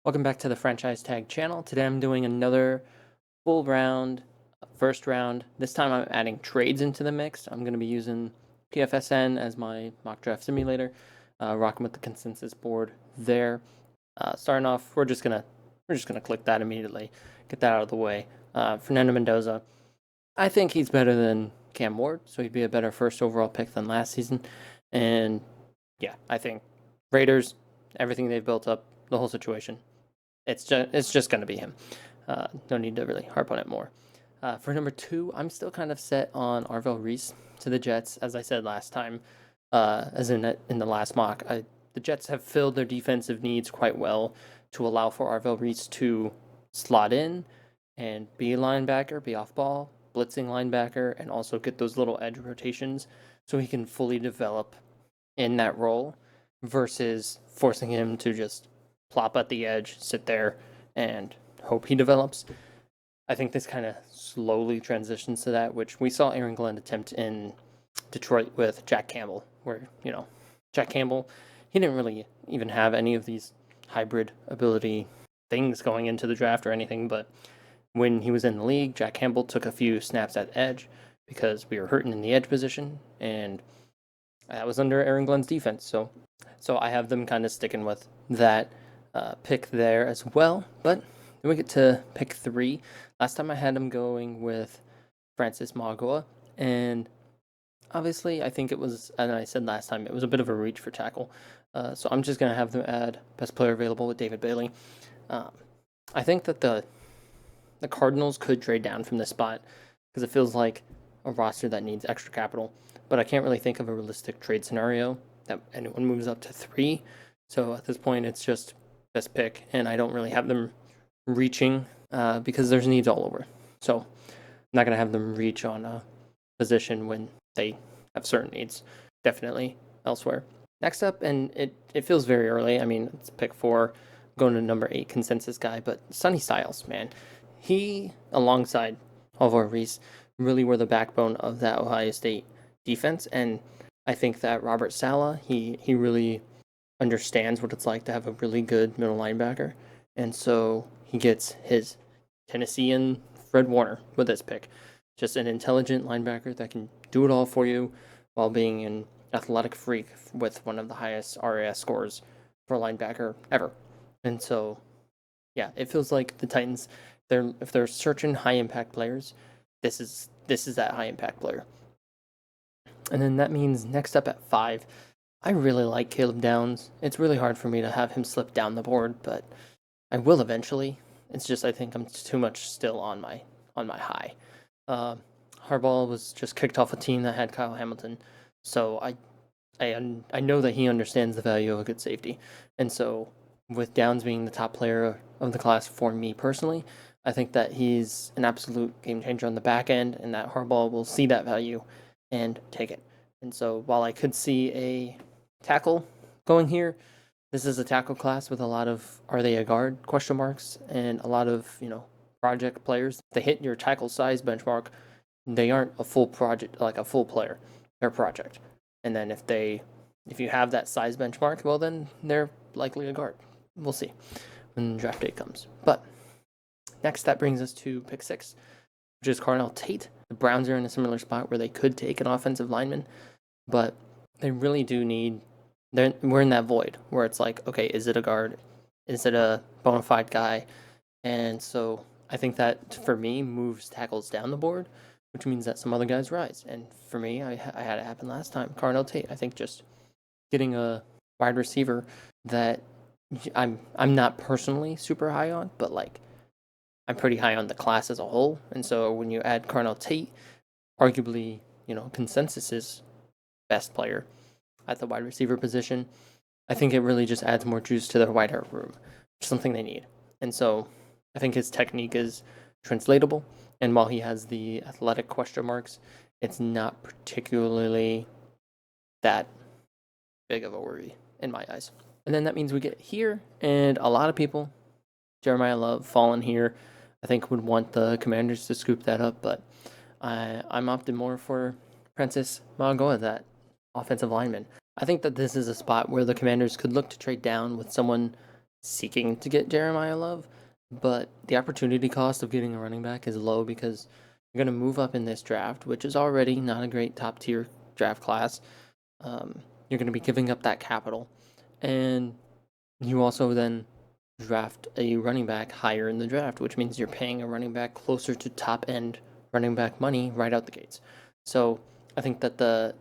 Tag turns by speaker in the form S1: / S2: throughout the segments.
S1: Welcome back to the Franchise Tag channel. Today I'm doing another full round, first round. This time I'm adding trades into the mix. I'm going to be using PFSN as my mock draft simulator, rocking with the consensus board there. Starting off, we're just gonna click that immediately, get that out of the way. Fernando Mendoza, I think he's better than Cam Ward, so he'd be a better first overall pick than last season. And yeah, I think Raiders, everything they've built up, the whole situation, it's just going to be him. No need to really harp on it more. For number two, I'm still kind of set on Arvell Reese to the Jets. As I said last time, as in the last mock, the Jets have filled their defensive needs quite well to allow for Arvell Reese to slot in and be a linebacker, be off ball, blitzing linebacker, and also get those little edge rotations so he can fully develop in that role versus forcing him to just plop at the edge, sit there, and hope he develops. I think this kind of slowly transitions to that, which we saw Aaron Glenn attempt in Detroit with Jack Campbell, where, Jack Campbell, he didn't really even have any of these hybrid ability things going into the draft or anything, but when he was in the league, Jack Campbell took a few snaps at edge because we were hurting in the edge position, and that was under Aaron Glenn's defense. So I have them kind of sticking with that pick there as well. But then we get to pick three. Last time I had him going with Francis Mauigoa, and obviously I think it was, and I said last time, it was a bit of a reach for tackle. So I'm just gonna have them add best player available with David Bailey. Um, I think that the Cardinals could trade down from this spot because it feels like a roster that needs extra capital. But I can't really think of a realistic trade scenario that anyone moves up to three. So at this point, it's just best pick, and I don't really have them reaching because there's needs all over. So I'm not gonna have them reach on a position when they have certain needs. Definitely elsewhere. Next up, and it feels very early. I mean, it's pick four, going to number 8 consensus guy, but Sonny Styles, man, he alongside Alvaro Reese really were the backbone of that Ohio State defense, and I think that Robert Sala he really understands what it's like to have a really good middle linebacker, and so he gets his Tennessean Fred Warner with this pick, just an intelligent linebacker that can do it all for you while being an athletic freak with one of the highest RAS scores for a linebacker ever, and so yeah, it feels like the Titans. If they're searching high impact players, this is that high impact player. And then that means next up at 5, I really like Caleb Downs. It's really hard for me to have him slip down the board, but I will eventually. It's just I think I'm too much still on my high. Uh, Harbaugh was just kicked off a team that had Kyle Hamilton, so I know that he understands the value of a good safety, and so with Downs being the top player of the class for me personally, I think that he's an absolute game changer on the back end, and that Harbaugh will see that value and take it. And so while I could see a tackle going here, this is a tackle class with a lot of are they a guard question marks and a lot of project players. If they hit your tackle size benchmark, they aren't a full project like a full player. They're a project. And then if you have that size benchmark, well then they're likely a guard. We'll see when draft day comes. But next, that brings us to pick 6, which is Carnell Tate. The Browns are in a similar spot where they could take an offensive lineman, but they really do need. We're in that void where it's like, okay, is it a guard? Is it a bona fide guy? And so I think that for me moves tackles down the board, which means that some other guys rise. And for me, I had it happen last time. Carnell Tate. I think just getting a wide receiver that I'm not personally super high on, but like I'm pretty high on the class as a whole. And so when you add Carnell Tate, arguably, consensus's best player at the wide receiver position, I think it really just adds more juice to their wider room, which is something they need. And so I think his technique is translatable. And while he has the athletic question marks, it's not particularly that big of a worry in my eyes. And then that means we get here, and a lot of people, Jeremiah Love, fallen here, I think would want the Commanders to scoop that up, but I'm opting more for Francis Mauigoa, that offensive lineman. I think that this is a spot where the Commanders could look to trade down with someone seeking to get Jeremiah Love, but the opportunity cost of getting a running back is low because you're going to move up in this draft, which is already not a great top tier draft class. You're going to be giving up that capital, and you also then draft a running back higher in the draft, which means you're paying a running back closer to top end running back money right out the gates. So I think that the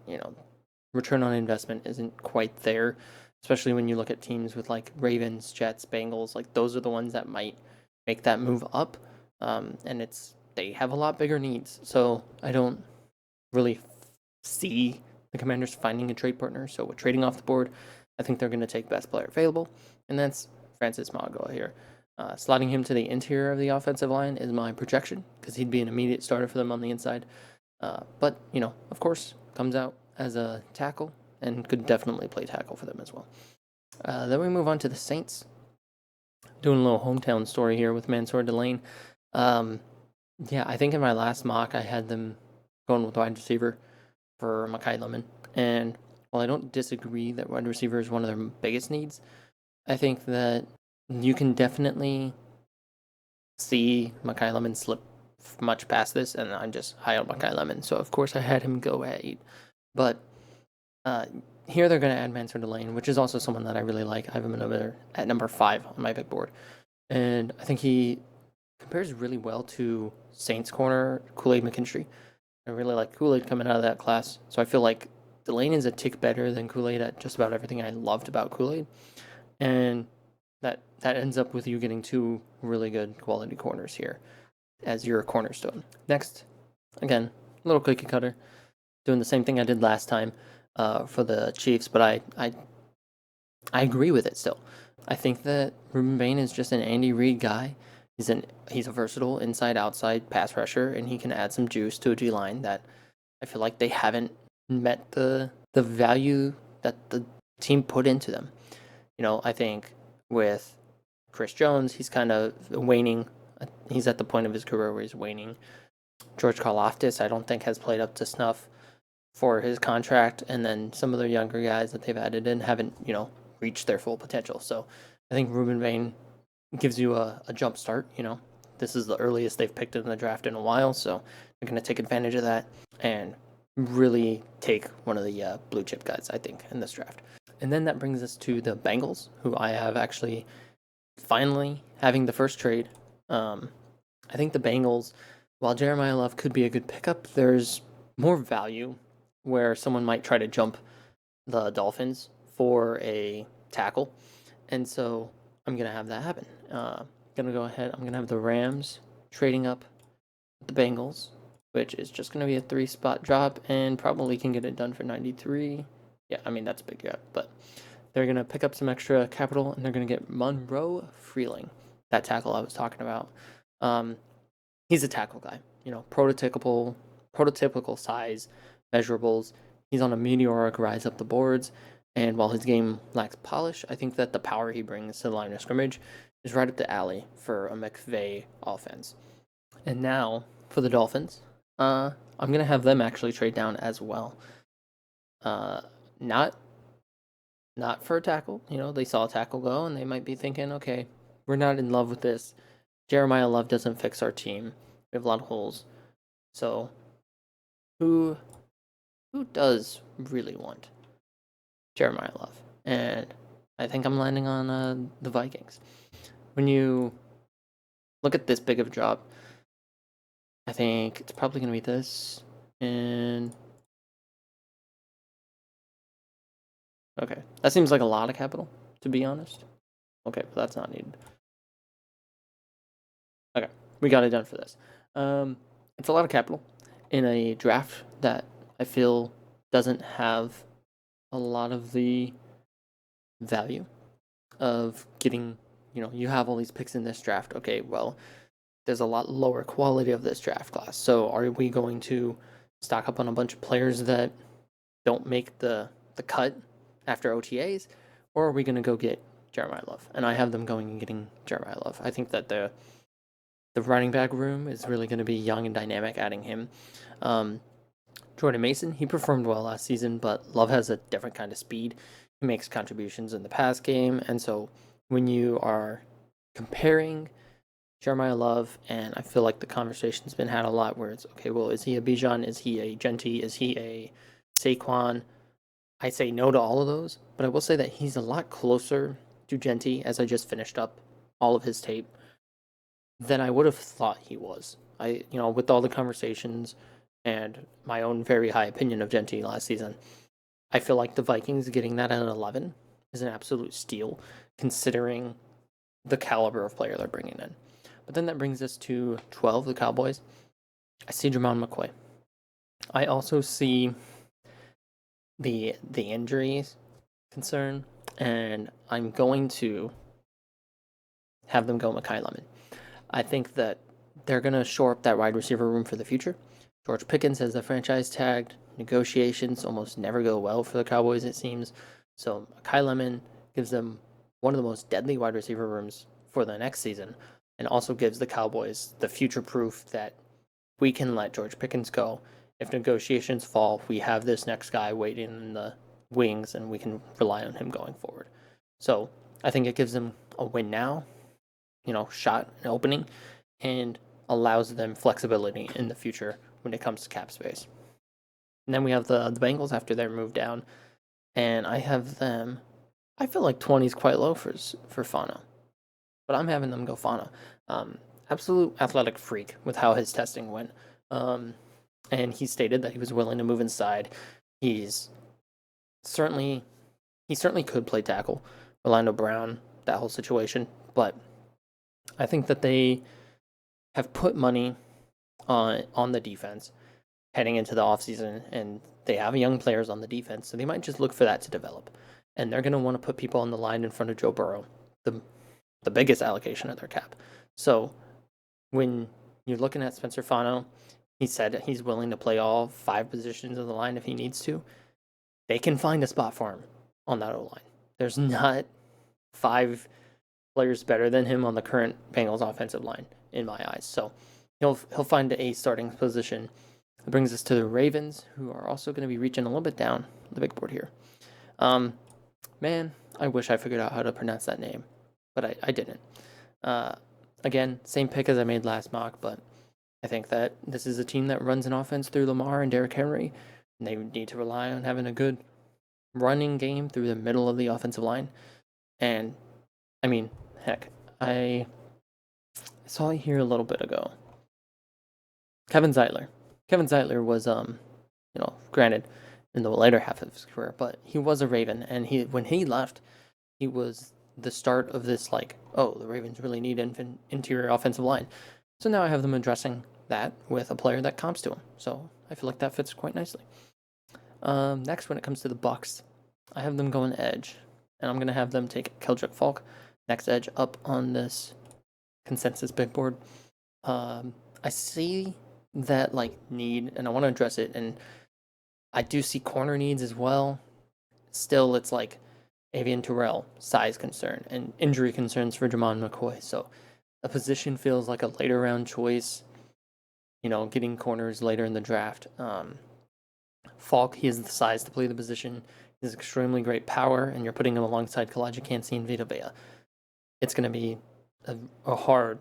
S1: return on investment isn't quite there, especially when you look at teams with like Ravens, Jets, Bengals. Like those are the ones that might make that move up, and they have a lot bigger needs. So I don't really see the Commanders finding a trade partner. So with trading off the board, I think they're going to take best player available, and that's Francis Mauigoa here. Sliding him to the interior of the offensive line is my projection because he'd be an immediate starter for them on the inside. But, of course, comes out as a tackle and could definitely play tackle for them as well. Then we move on to the Saints. Doing a little hometown story here with Mansour Delane. Yeah, I think in my last mock, I had them going with wide receiver for Mekhi Lemon. And while I don't disagree that wide receiver is one of their biggest needs, I think that you can definitely see Mekhi Lemon slip much past this, and I'm just high on Mekhi Lemon. So, of course, I had him go at 8. But here they're going to add Mansour Delane, which is also someone that I really like. I have him at number 5 on my big board. And I think he compares really well to Saints corner Kool-Aid McKinstry. I really like Kool-Aid coming out of that class. So I feel like Delane is a tick better than Kool-Aid at just about everything I loved about Kool-Aid. And that ends up with you getting 2 really good quality corners here as your cornerstone. Next, again, a little cookie cutter. Doing the same thing I did last time for the Chiefs, but I agree with it still. I think that Ruben Bain is just an Andy Reid guy. He's a versatile inside-outside pass rusher, and he can add some juice to a D line that I feel like they haven't met the value that the team put into them. I think with Chris Jones, he's kind of waning. He's at the point of his career where he's waning. George Karlaftis, I don't think has played up to snuff for his contract, and then some of the younger guys that they've added in haven't, reached their full potential. So I think Ruben Bain gives you a jump start. This is the earliest they've picked in the draft in a while, so they're going to take advantage of that and really take one of the blue chip guys, I think, in this draft. And then that brings us to the Bengals, who I have actually finally having the first trade. I think the Bengals, while Jeremiah Love could be a good pickup, there's more value where someone might try to jump the Dolphins for a tackle. And so I'm going to have that happen. Going to go ahead. I'm going to have the Rams trading up the Bengals, which is just going to be a 3-spot drop and probably can get it done for 93. Yeah, I mean, that's a big gap, but they're going to pick up some extra capital and they're going to get Monroe Freeling, that tackle I was talking about. He's a tackle guy, prototypical size, measurables. He's on a meteoric rise up the boards, and while his game lacks polish, I think that the power he brings to the line of scrimmage is right up the alley for a McVay offense. And now for the Dolphins, I'm gonna have them actually trade down as well. Not for a tackle. They saw a tackle go, and they might be thinking, okay, we're not in love with this. Jeremiah Love doesn't fix our team. We have a lot of holes. So, who does really want Jeremiah Love? And I think I'm landing on the Vikings. When you look at this big of a drop, I think it's probably going to be this. And okay, that seems like a lot of capital, to be honest. Okay, but that's not needed. Okay, we got it done for this. It's a lot of capital in a draft that I feel doesn't have a lot of the value of getting, you have all these picks in this draft. Okay, well, there's a lot lower quality of this draft class. So are we going to stock up on a bunch of players that don't make the cut after OTAs, or are we going to go get Jeremiah Love? And I have them going and getting Jeremiah Love. I think that the running back room is really going to be young and dynamic, adding him. Jordan Mason, he performed well last season, but Love has a different kind of speed. He makes contributions in the pass game, and so when you are comparing Jeremiah Love, and I feel like the conversation's been had a lot where it's okay, well, is he a Bijan? Is he a Genty? Is he a Saquon? I say no to all of those, but I will say that he's a lot closer to Genty as I just finished up all of his tape than I would have thought he was. With all the conversations and my own very high opinion of Genty last season, I feel like the Vikings getting that at 11 is an absolute steal, considering the caliber of player they're bringing in. But then that brings us to 12, the Cowboys. I see Jermon McCoy. I also see the injuries concern, and I'm going to have them go Mekhi Lemon. I think that they're going to shore up that wide receiver room for the future. George Pickens has the franchise tagged. Negotiations almost never go well for the Cowboys, it seems. So Mekhi Lemon gives them one of the most deadly wide receiver rooms for the next season, and also gives the Cowboys the future proof that we can let George Pickens go. If negotiations fall, we have this next guy waiting in the wings, and we can rely on him going forward. So I think it gives them a win now, shot an opening, and allows them flexibility in the future when it comes to cap space. And then we have the Bengals after their move down, and I have them. I feel like 20 is quite low for Fano, but I'm having them go Fano. Absolute athletic freak with how his testing went. And he stated that he was willing to move inside. He certainly could play tackle. Orlando Brown, that whole situation, but I think that they have put money on the defense heading into the offseason, and they have young players on the defense, so they might just look for that to develop. And they're going to want to put people on the line in front of Joe Burrow, the biggest allocation of their cap. So when you're looking at Spencer Fano, he said that he's willing to play all 5 positions of the line if he needs to. They can find a spot for him on that O-line. There's not 5 players better than him on the current Bengals offensive line, in my eyes. So he'll find a starting position. That brings us to the Ravens, who are also going to be reaching a little bit down the big board here. Man, I wish I figured out how to pronounce that name, but I didn't. Again, same pick as I made last mock, but I think that this is a team that runs an offense through Lamar and Derrick Henry, and they need to rely on having a good running game through the middle of the offensive line. And, I mean, heck, I saw it here a little bit ago. Kevin Zeitler. Kevin Zeitler was, granted, in the later half of his career, but he was a Raven, and when he left, he was the start of this, the Ravens really need interior offensive line. So now I have them addressing that with a player that comps to him. So I feel like that fits quite nicely. Next, when it comes to the Bucks, I have them going edge, and I'm going to have them take Keldrick Falk, next edge up on this consensus big board. I see that need, and I want to address it, and I do see corner needs as well. Still, it's Avian Terrell, size concern, and injury concerns for Jermon McCoy. So a position feels like a later round choice, getting corners later in the draft. Falk, he has the size to play the position. He has extremely great power, and you're putting him alongside Kalijah Kancey and Vita Vea. It's going to be a hard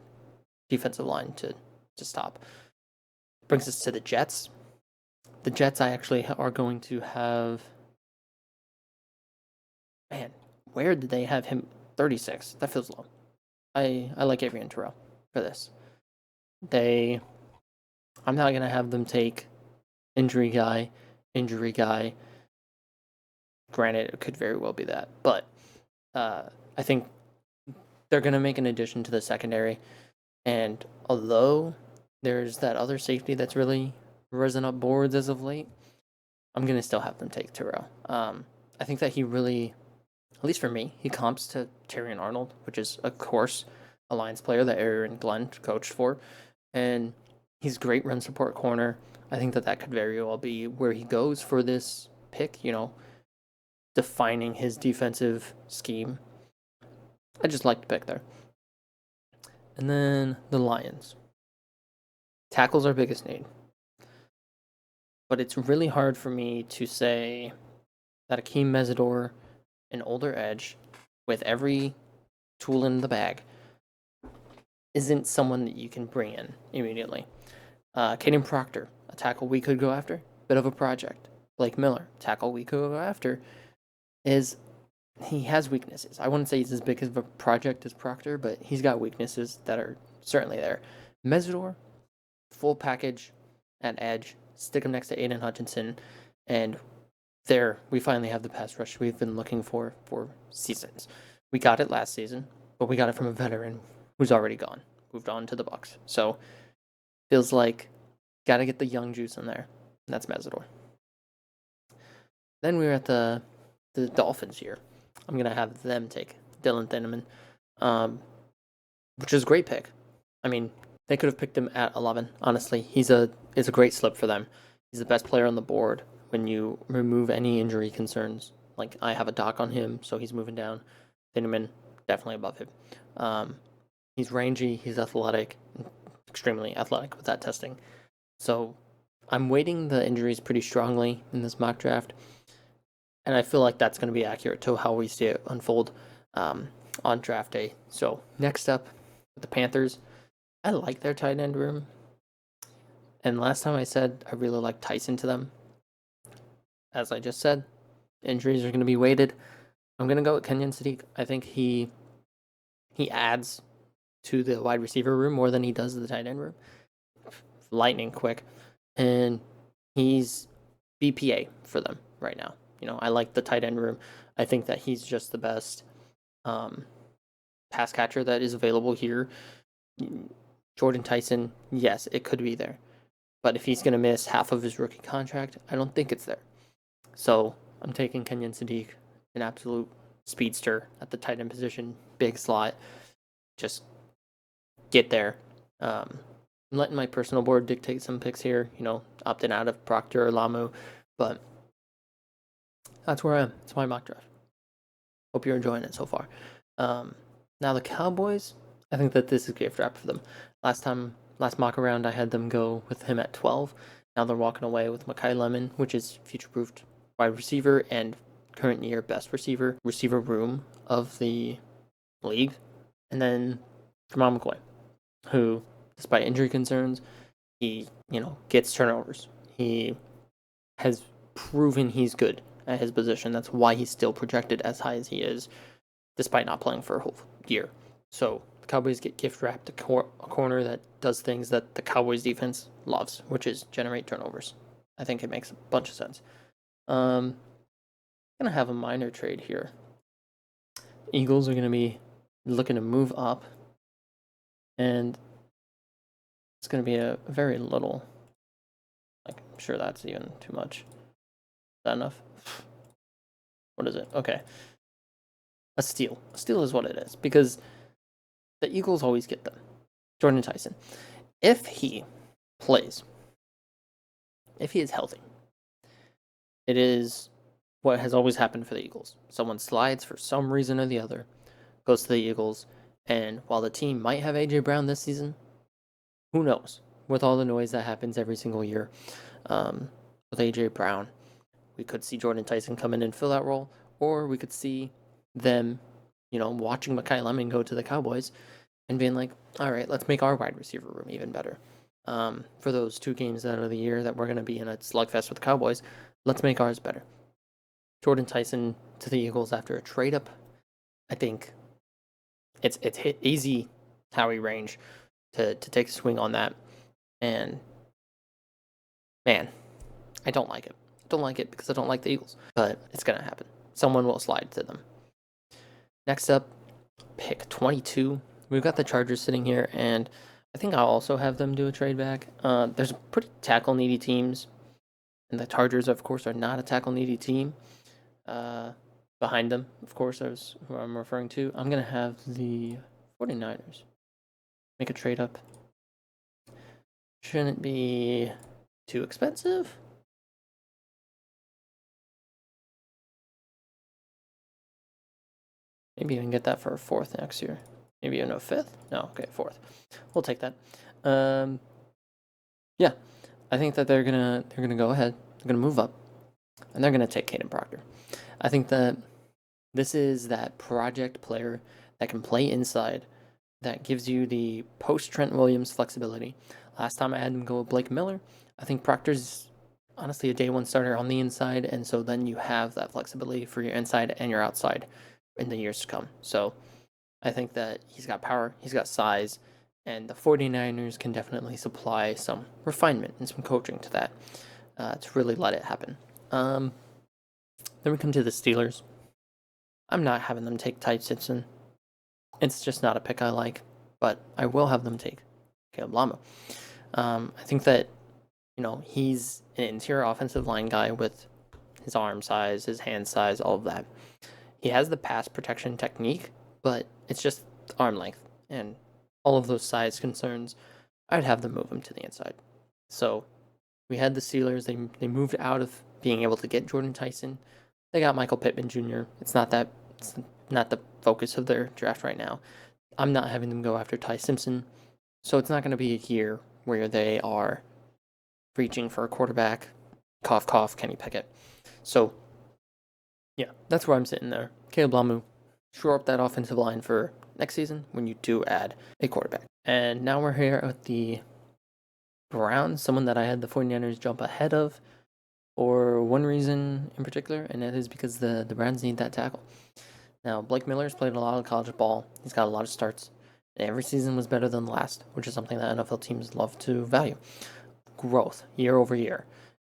S1: defensive line to stop. Brings us to the Jets. The Jets, I actually are going to have... Man, where did they have him? 36. That feels low. I like Avian Terrell for this. I'm not going to have them take injury guy. Granted, it could very well be that. But I think they're going to make an addition to the secondary. And although there's that other safety that's really risen up boards as of late, I'm going to still have them take Terrell. I think that he really, at least for me, he comps to Terrion Arnold, which is, of course, a Lions player that Aaron Glenn coached for. And he's great run support corner. I think that could very well be where he goes for this pick, defining his defensive scheme. I just like the pick there. And then the Lions. Tackle's our biggest need. But it's really hard for me to say that Akeem Mesidor, an older edge, with every tool in the bag isn't someone that you can bring in immediately. Caden Proctor, a tackle we could go after, bit of a project. Blake Miller, tackle we could go after, he has weaknesses. I wouldn't say he's as big of a project as Proctor, but he's got weaknesses that are certainly there. Mesidor, full package at edge, stick him next to Aiden Hutchinson, and there we finally have the pass rush we've been looking for seasons. We got it last season, but we got it from a veteran who's already gone, moved on to the Bucks. So feels like got to get the young juice in there. And that's Mesidor. Then we were at the Dolphins here. I'm gonna have them take Dylan Thineman, which is a great pick. I mean, they could have picked him at 11. Honestly, it's a great slip for them. He's the best player on the board when you remove any injury concerns. Like I have a doc on him, so he's moving down. Thineman definitely above him. He's rangy. He's athletic, extremely athletic with that testing. So I'm weighting the injuries pretty strongly in this mock draft. And I feel like that's going to be accurate to how we see it unfold on draft day. So next up, with the Panthers, I like their tight end room. And last time I said I really like Tyson to them. As I just said, injuries are going to be weighted. I'm going to go with Kenyon Sadiq. I think he adds to the wide receiver room more than he does the tight end room. Lightning quick. And he's BPA for them right now. I like the tight end room. I think that he's just the best pass catcher that is available here. Jordan Tyson, yes, it could be there. But if he's going to miss half of his rookie contract, I don't think it's there. So I'm taking Kenyon Sadiq, an absolute speedster at the tight end position, big slot. Just get there. I'm letting my personal board dictate some picks here, opting out of Proctor or Lamu. But that's where I am. It's my mock draft. Hope you're enjoying it so far. Now the Cowboys, I think that this is a gift wrap for them. Last mock around, I had them go with him at 12. Now they're walking away with Makai Lemon, which is future-proofed wide receiver and current year best receiver room of the league. And then Jamal McCoy, who, despite injury concerns, he, gets turnovers. He has proven he's good at his position. That's why he's still projected as high as he is, despite not playing for a whole year. So the Cowboys get gift wrapped a corner that does things that the Cowboys defense loves, which is generate turnovers. I think it makes a bunch of sense. I'm gonna have a minor trade here. Eagles are gonna be looking to move up, and it's gonna be a very little. I'm sure that's even too much. Is that enough? What is it? Okay. A steal. A steal is what it is, because the Eagles always get them. Jordan Tyson. If he plays, if he is healthy, it is what has always happened for the Eagles. Someone slides for some reason or the other, goes to the Eagles, and while the team might have A.J. Brown this season, who knows? With all the noise that happens every single year with A.J. Brown, we could see Jordan Tyson come in and fill that role, or we could see them, watching Makai Lemon go to the Cowboys and being like, all right, let's make our wide receiver room even better. For those 2 games out of the year that we're going to be in a slugfest with the Cowboys, let's make ours better. Jordan Tyson to the Eagles after a trade up, I think it's hit easy Howie range to take a swing on that. And man, I don't like it. I don't like it because I don't like the Eagles, but it's going to happen. Someone will slide to them. Next up, pick 22. We've got the Chargers sitting here, and I think I'll also have them do a trade back. There's pretty tackle-needy teams, and the Chargers, of course, are not a tackle-needy team. Behind them, of course, is who I'm referring to. I'm going to have the 49ers make a trade up. Shouldn't be too expensive. Maybe even get that for a 4th next year. Maybe even a 5th? No, okay, 4th. We'll take that. Yeah, I think that they're gonna go ahead. They're gonna move up, and they're gonna take Caden Proctor. I think that this is that project player that can play inside, that gives you the post Trent Williams flexibility. Last time I had them go with Blake Miller. I think Proctor's honestly a day one starter on the inside, and so then you have that flexibility for your inside and your outside in the years to come. So I think that he's got power, he's got size, and the 49ers can definitely supply some refinement and some coaching to that to really let it happen. Then we come to the Steelers. I'm not having them take Ty Simpson. It's just not a pick I like, but I will have them take Caleb Lama. I think that, he's an interior offensive line guy with his arm size, his hand size, all of that. He has the pass protection technique, but it's just arm length and all of those size concerns. I'd have them move him to the inside. So we had the Steelers. They moved out of being able to get Jordan Tyson. They got Michael Pittman Jr. It's not the focus of their draft right now. I'm not having them go after Ty Simpson. So it's not going to be a year where they are reaching for a quarterback. Cough, cough, Kenny Pickett. So, yeah, that's where I'm sitting there. Caleb Lamu, shore up that offensive line for next season when you do add a quarterback. And now we're here at the Browns, someone that I had the 49ers jump ahead of for one reason in particular, and that is because the Browns need that tackle. Now, Blake Miller's played a lot of college ball. He's got a lot of starts. And every season was better than the last, which is something that NFL teams love to value. Growth, year over year.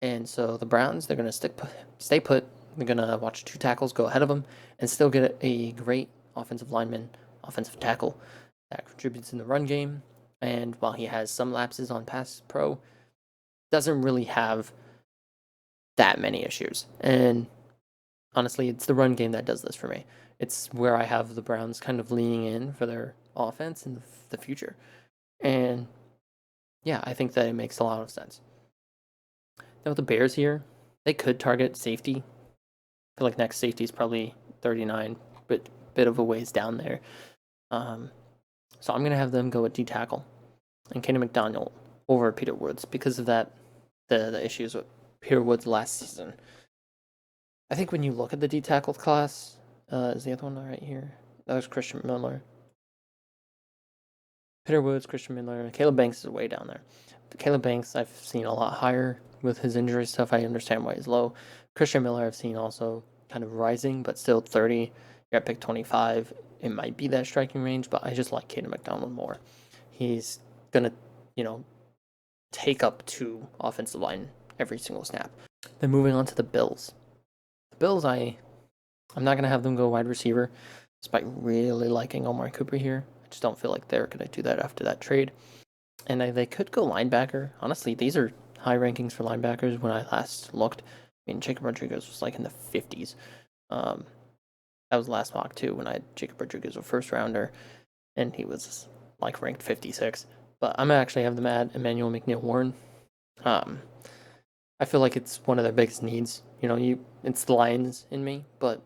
S1: And so the Browns, they're going to stay put. They're going to watch 2 tackles go ahead of them and still get a great offensive lineman, offensive tackle that contributes in the run game. And while he has some lapses on pass pro, doesn't really have that many issues. And honestly, it's the run game that does this for me. It's where I have the Browns kind of leaning in for their offense in the future. And yeah, I think that it makes a lot of sense. Now with the Bears here, they could target safety. I feel like next safety is probably 39, but bit of a ways down there. So I'm going to have them go with D tackle and Kenny McDonald over Peter Woods because of that, the issues with Peter Woods last season. I think when you look at the D tackle class, is the other one right here? That was Christian Miller. Peter Woods, Christian Miller, Caleb Banks is way down there. But Caleb Banks, I've seen a lot higher with his injury stuff. I understand why he's low. Christian Miller, I've seen also kind of rising, but still 30. You're at pick 25. It might be that striking range, but I just like Caden McDonald more. He's going to, take up 2 offensive line every single snap. Then moving on to the Bills. The Bills, I'm not going to have them go wide receiver, despite really liking Omar Cooper here. I just don't feel like they're going to do that after that trade. And they could go linebacker. Honestly, these are high rankings for linebackers when I last looked. I mean, Jacob Rodriguez was like in the 50s. That was last mock too when I had Jacob Rodriguez a first rounder, and he was like ranked 56. But I'm actually have them add Emmanuel McNeil-Warren. I feel like it's one of their biggest needs. It's the Lions in me, but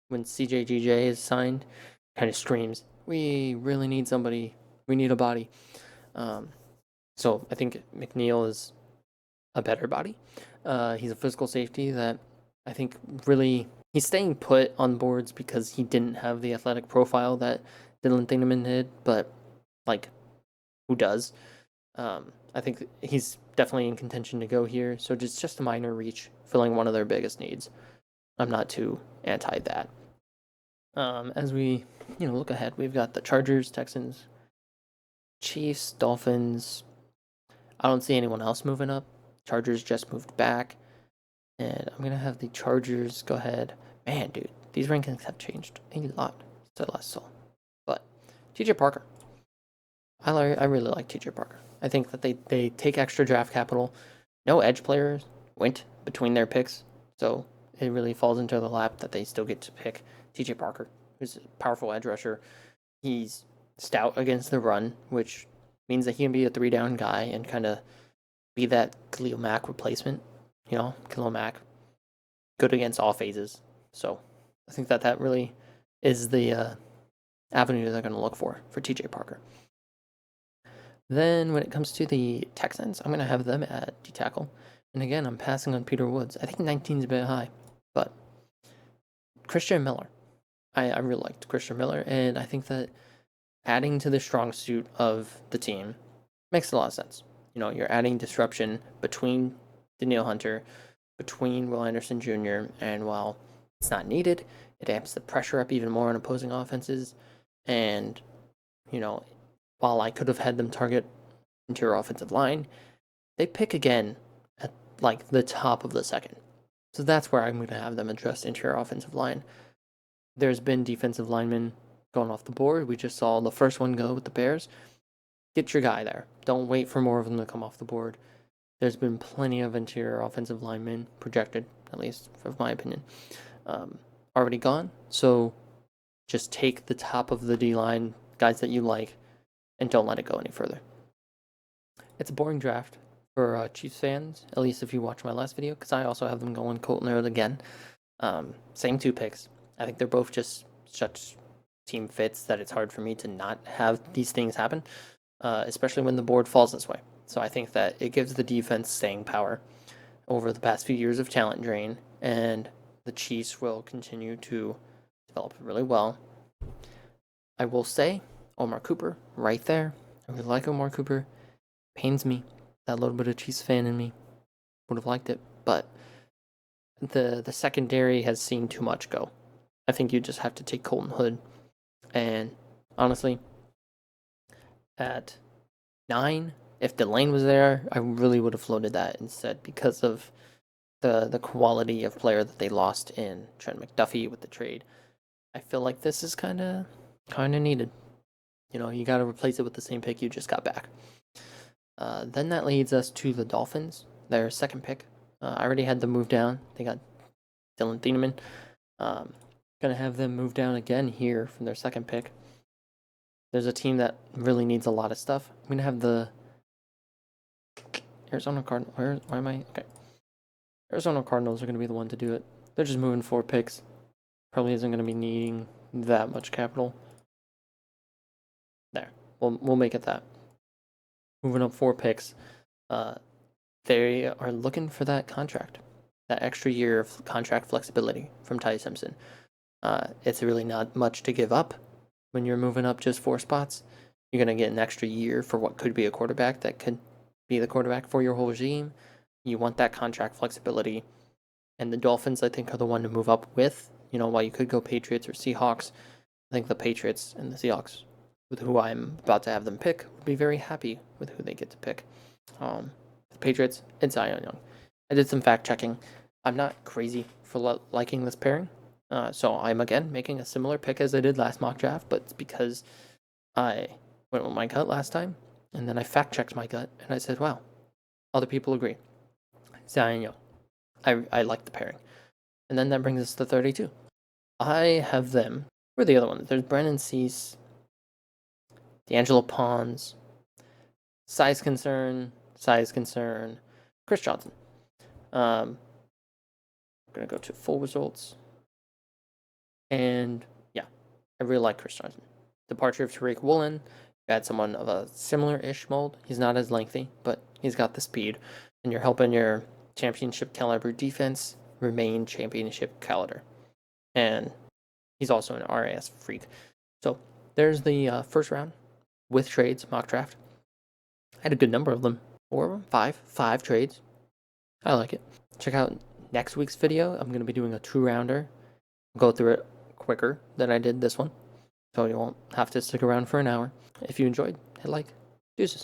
S1: when CJGJ is signed, kind of screams, we really need somebody. We need a body. So I think McNeil is a better body. He's a physical safety that I think really he's staying put on boards because he didn't have the athletic profile that Dylan Thingman did, but who does? I think he's definitely in contention to go here. So just a minor reach, filling one of their biggest needs. I'm not too anti that. As we look ahead, we've got the Chargers, Texans, Chiefs, Dolphins. I don't see anyone else moving up. Chargers just moved back. And I'm going to have the Chargers go ahead. Man, dude, these rankings have changed a lot since I last saw. But TJ Parker. I really like TJ Parker. I think that they take extra draft capital. No edge players went between their picks. So it really falls into the lap that they still get to pick TJ Parker, who's a powerful edge rusher. He's stout against the run, which means that he can be a 3-down guy and kind of be that Khalil Mack replacement. Khalil Mack, good against all phases. So I think that really is the avenue they're going to look for TJ Parker. Then when it comes to the Texans, I'm going to have them at D tackle. And again, I'm passing on Peter Woods. I think 19 is a bit high, but Christian Miller. I really liked Christian Miller, and I think that adding to the strong suit of the team makes a lot of sense. You know, you're adding disruption between Danielle Hunter, between Will Anderson Jr., and while it's not needed, it amps the pressure up even more on opposing offenses. And, you know, while I could have had them target interior offensive line, they pick again at like the top of the second. So that's where I'm going to have them address interior offensive line. There's been defensive linemen going off the board. We just saw the first one go with the Bears. Get your guy there. Don't wait for more of them to come off the board. There's been plenty of interior offensive linemen projected, at least of my opinion, already gone. So just take the top of the D line, guys that you like, and don't let it go any further. It's a boring draft for Chiefs fans, at least if you watch my last video, because I also have them going Colton Earl again. Same two picks. I think they're both just such team fits that it's hard for me to not have these things happen, especially when the board falls this way. So I think that it gives the defense staying power over the past few years of talent drain, and the Chiefs will continue to develop really well. I will say, Omar Cooper, right there. I really like Omar Cooper. Pains me. That little bit of Chiefs fan in me would have liked it, but the secondary has seen too much go. I think you just have to take Colton Hood, and honestly, at 9, if Delane was there, I really would have floated that instead because of the quality of player that they lost in Trent McDuffie with the trade. I feel like this is kind of needed. You know, you got to replace it with the same pick you just got back. Then that leads us to the Dolphins, their second pick. I already had them move down. They got Dylan Thieneman. Gonna have them move down again here from their second pick. There's a team that really needs a lot of stuff. I'm gonna have the Arizona Cardinals. Why am I? Okay. Arizona Cardinals are gonna be the one to do it. They're just moving 4 picks. Probably isn't gonna be needing that much capital. There. We'll make it that. Moving up 4 picks. They are looking for that contract, that extra year of contract flexibility from Ty Simpson. It's really not much to give up when you're moving up just 4 spots. You're going to get an extra year for what could be a quarterback that could be the quarterback for your whole regime. You want that contract flexibility. And the Dolphins, I think, are the one to move up with. You know, while you could go Patriots or Seahawks, I think the Patriots and the Seahawks, with who I'm about to have them pick, would be very happy with who they get to pick. The Patriots, it's Zion Young. I did some fact checking. I'm not crazy for liking this pairing. So I'm, again, making a similar pick as I did last mock draft, but it's because I went with my gut last time, and then I fact-checked my gut, and I said, wow, other people agree. Zion Young. I like the pairing. And then that brings us to 32. I have them. Who are the other ones? There's Brennan Cease, D'Angelo Pons, size concern, Chris Johnson. I'm going to go to full results. And yeah, I really like Chris Johnson. Departure of Tariq Woolen. You had someone of a similar-ish mold. He's not as lengthy, but he's got the speed. And you're helping your championship caliber defense remain championship caliber. And he's also an RAS freak. So there's the first round with trades, mock draft. I had a good number of them. 4, 5 trades. I like it. Check out next week's video. I'm going to be doing a 2-rounder. Go through it quicker than I did this one, so you won't have to stick around for an hour. If you enjoyed, hit like. Deuces.